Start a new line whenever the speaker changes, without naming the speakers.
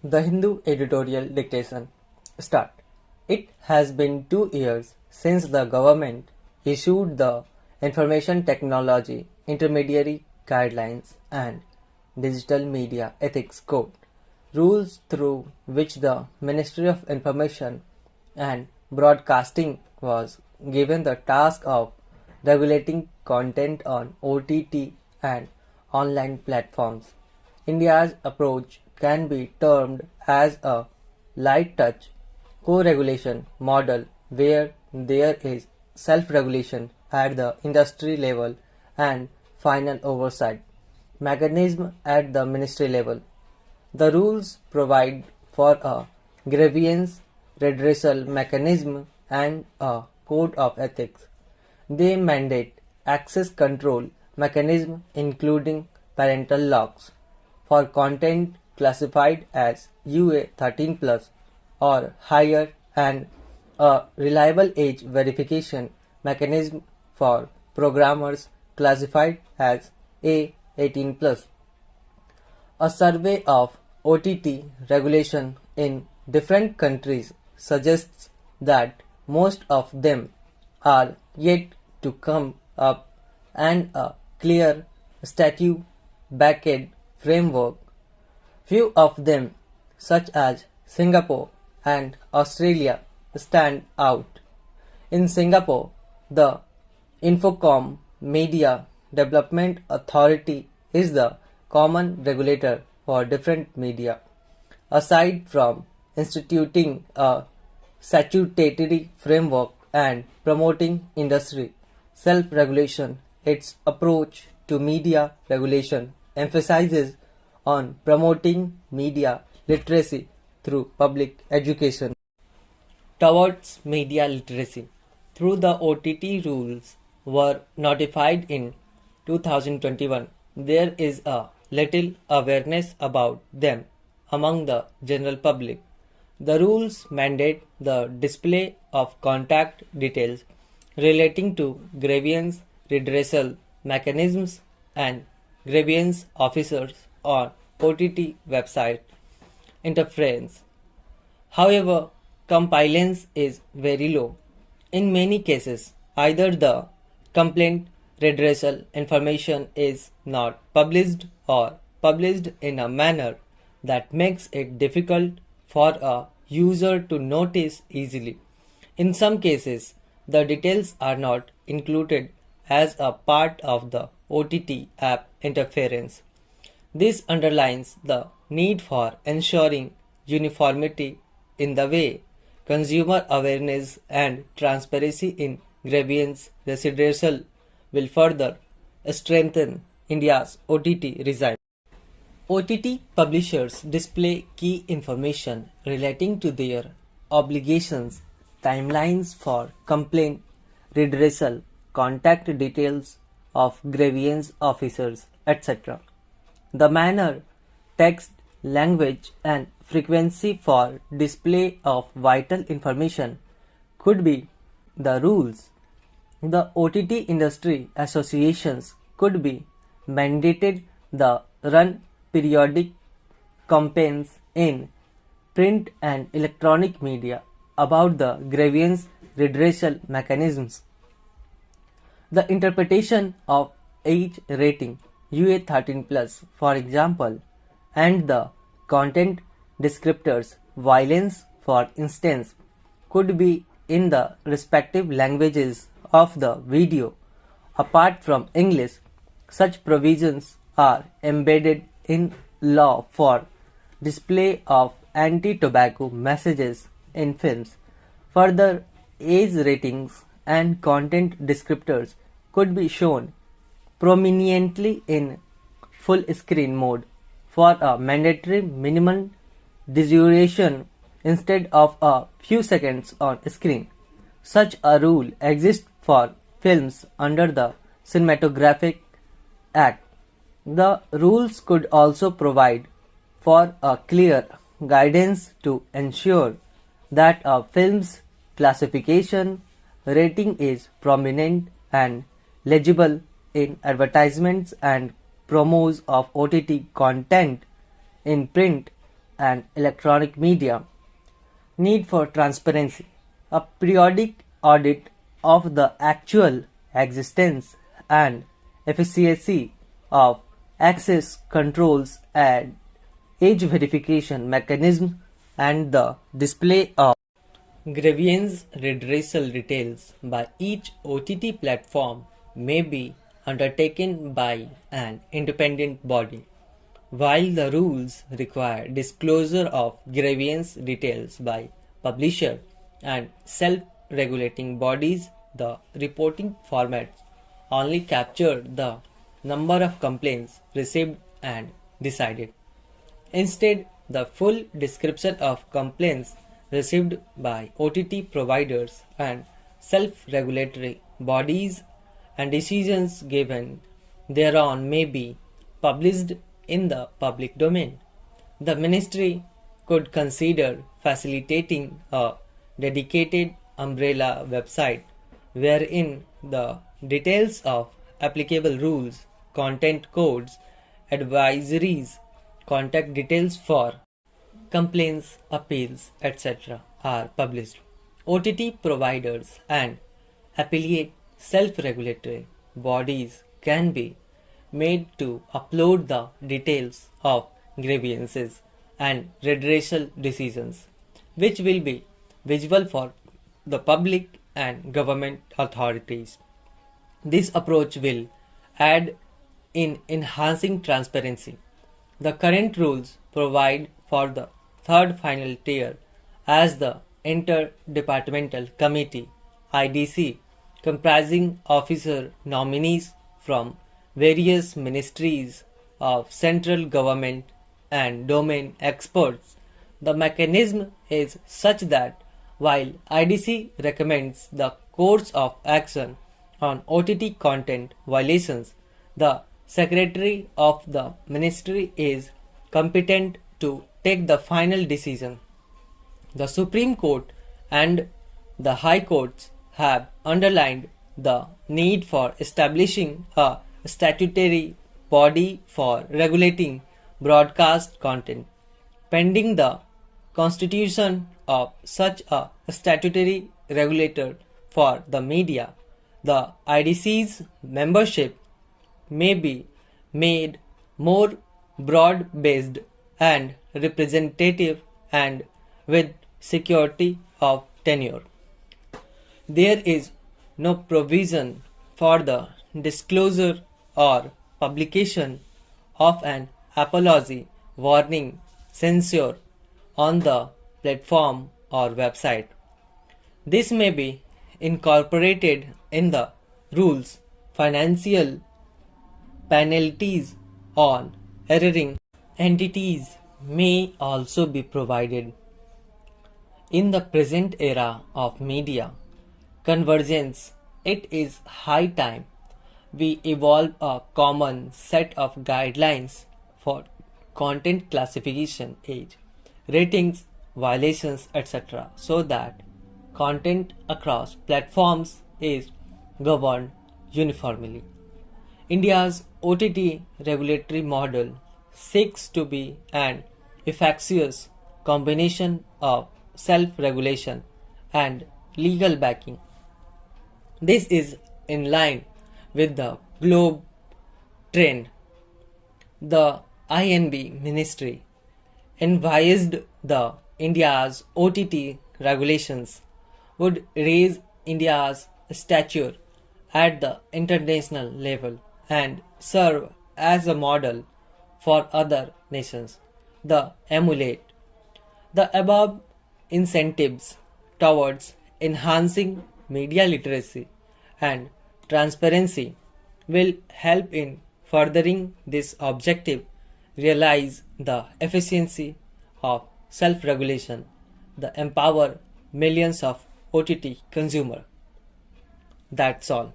The Hindu Editorial Dictation. Start. It has been 2 years since the government issued the Information Technology Intermediary Guidelines and Digital Media Ethics Code, rules through which the Ministry of Information and Broadcasting was given the task of regulating content on OTT and online platforms. India's approach can be termed as a light touch co-regulation model where there is self-regulation at the industry level and final oversight mechanism at the ministry level. The rules provide for a grievance redressal mechanism and a code of ethics. They mandate access control mechanism including parental locks for content classified as UA 13+ or higher and a reliable age verification mechanism for programmers classified as A 18+. A survey of OTT regulation in different countries suggests that most of them are yet to come up and a clear statute-backed framework. Few of them, such as Singapore and Australia, stand out. In Singapore, the Infocom Media Development Authority is the common regulator for different media. Aside from instituting a statutory framework and promoting industry self-regulation, its approach to media regulation emphasizes on promoting media literacy through public education. Towards media literacy, through the OTT rules were notified in 2021, there is a little awareness about them among the general public. The rules mandate the display of contact details relating to grievance redressal mechanisms and grievance officers on OTT website interference. However, compliance is very low. In many cases, either the complaint redressal information is not published or published in a manner that makes it difficult for a user to notice easily. In some cases, the details are not included as a part of the OTT app interference. This underlines the need for ensuring uniformity in the way consumer awareness and transparency in grievance redressal will further strengthen India's OTT regime. OTT publishers display key information relating to their obligations, timelines for complaint redressal, contact details of grievance officers, etc. The manner, text, language, and frequency for display of vital information could be the rules. The OTT industry associations could be mandated the run periodic campaigns in print and electronic media about the grievance redressal mechanisms. The interpretation of age rating UA 13+, for example, and the content descriptors violence, for instance, could be in the respective languages of the video. Apart from English, such provisions are embedded in law for display of anti-tobacco messages in films. Further, age ratings and content descriptors could be shown prominently in full screen mode for a mandatory minimum duration instead of a few seconds on screen. Such a rule exists for films under the Cinematographic Act. The rules could also provide for a clear guidance to ensure that a film's classification rating is prominent and legible in advertisements and promos of OTT content in print and electronic media. Need for transparency. A periodic audit of the actual existence and efficacy of access controls and age verification mechanism and the display of grievance redressal details by each OTT platform may be undertaken by an independent body. While the rules require disclosure of grievance details by publisher and self-regulating bodies, the reporting formats only capture the number of complaints received and decided. Instead, the full description of complaints received by OTT providers and self-regulatory bodies and decisions given thereon may be published in the public domain. The Ministry could consider facilitating a dedicated umbrella website wherein the details of applicable rules, content codes, advisories, contact details for complaints, appeals, etc. are published. OTT providers and affiliate self-regulatory bodies can be made to upload the details of grievances and redressal decisions, which will be visible for the public and government authorities. This approach will aid in enhancing transparency. The current rules provide for the third final tier as the Interdepartmental Committee IDC, comprising officer nominees from various ministries of central government and domain experts. The mechanism is such that while IDC recommends the course of action on OTT content violations, the Secretary of the Ministry is competent to take the final decision. The Supreme Court and the High Courts have underlined the need for establishing a statutory body for regulating broadcast content. Pending the constitution of such a statutory regulator for the media, the IDC's membership may be made more broad-based and representative and with security of tenure. There is no provision for the disclosure or publication of an apology, warning, censure on the platform or website. This may be incorporated in the rules. Financial penalties on erring entities may also be provided. In the present era of media convergence, it is high time we evolve a common set of guidelines for content classification, age, ratings, violations, etc., so that content across platforms is governed uniformly. India's OTT regulatory model seeks to be an efficacious combination of self-regulation and legal backing. This is in line with the globe trend. The INB Ministry envisaged the India's OTT regulations would raise India's stature at the international level and serve as a model for other nations to emulate. The above incentives towards enhancing media literacy and transparency will help in furthering this objective, realize the efficiency of self-regulation, the empower millions of OTT consumers. That's all.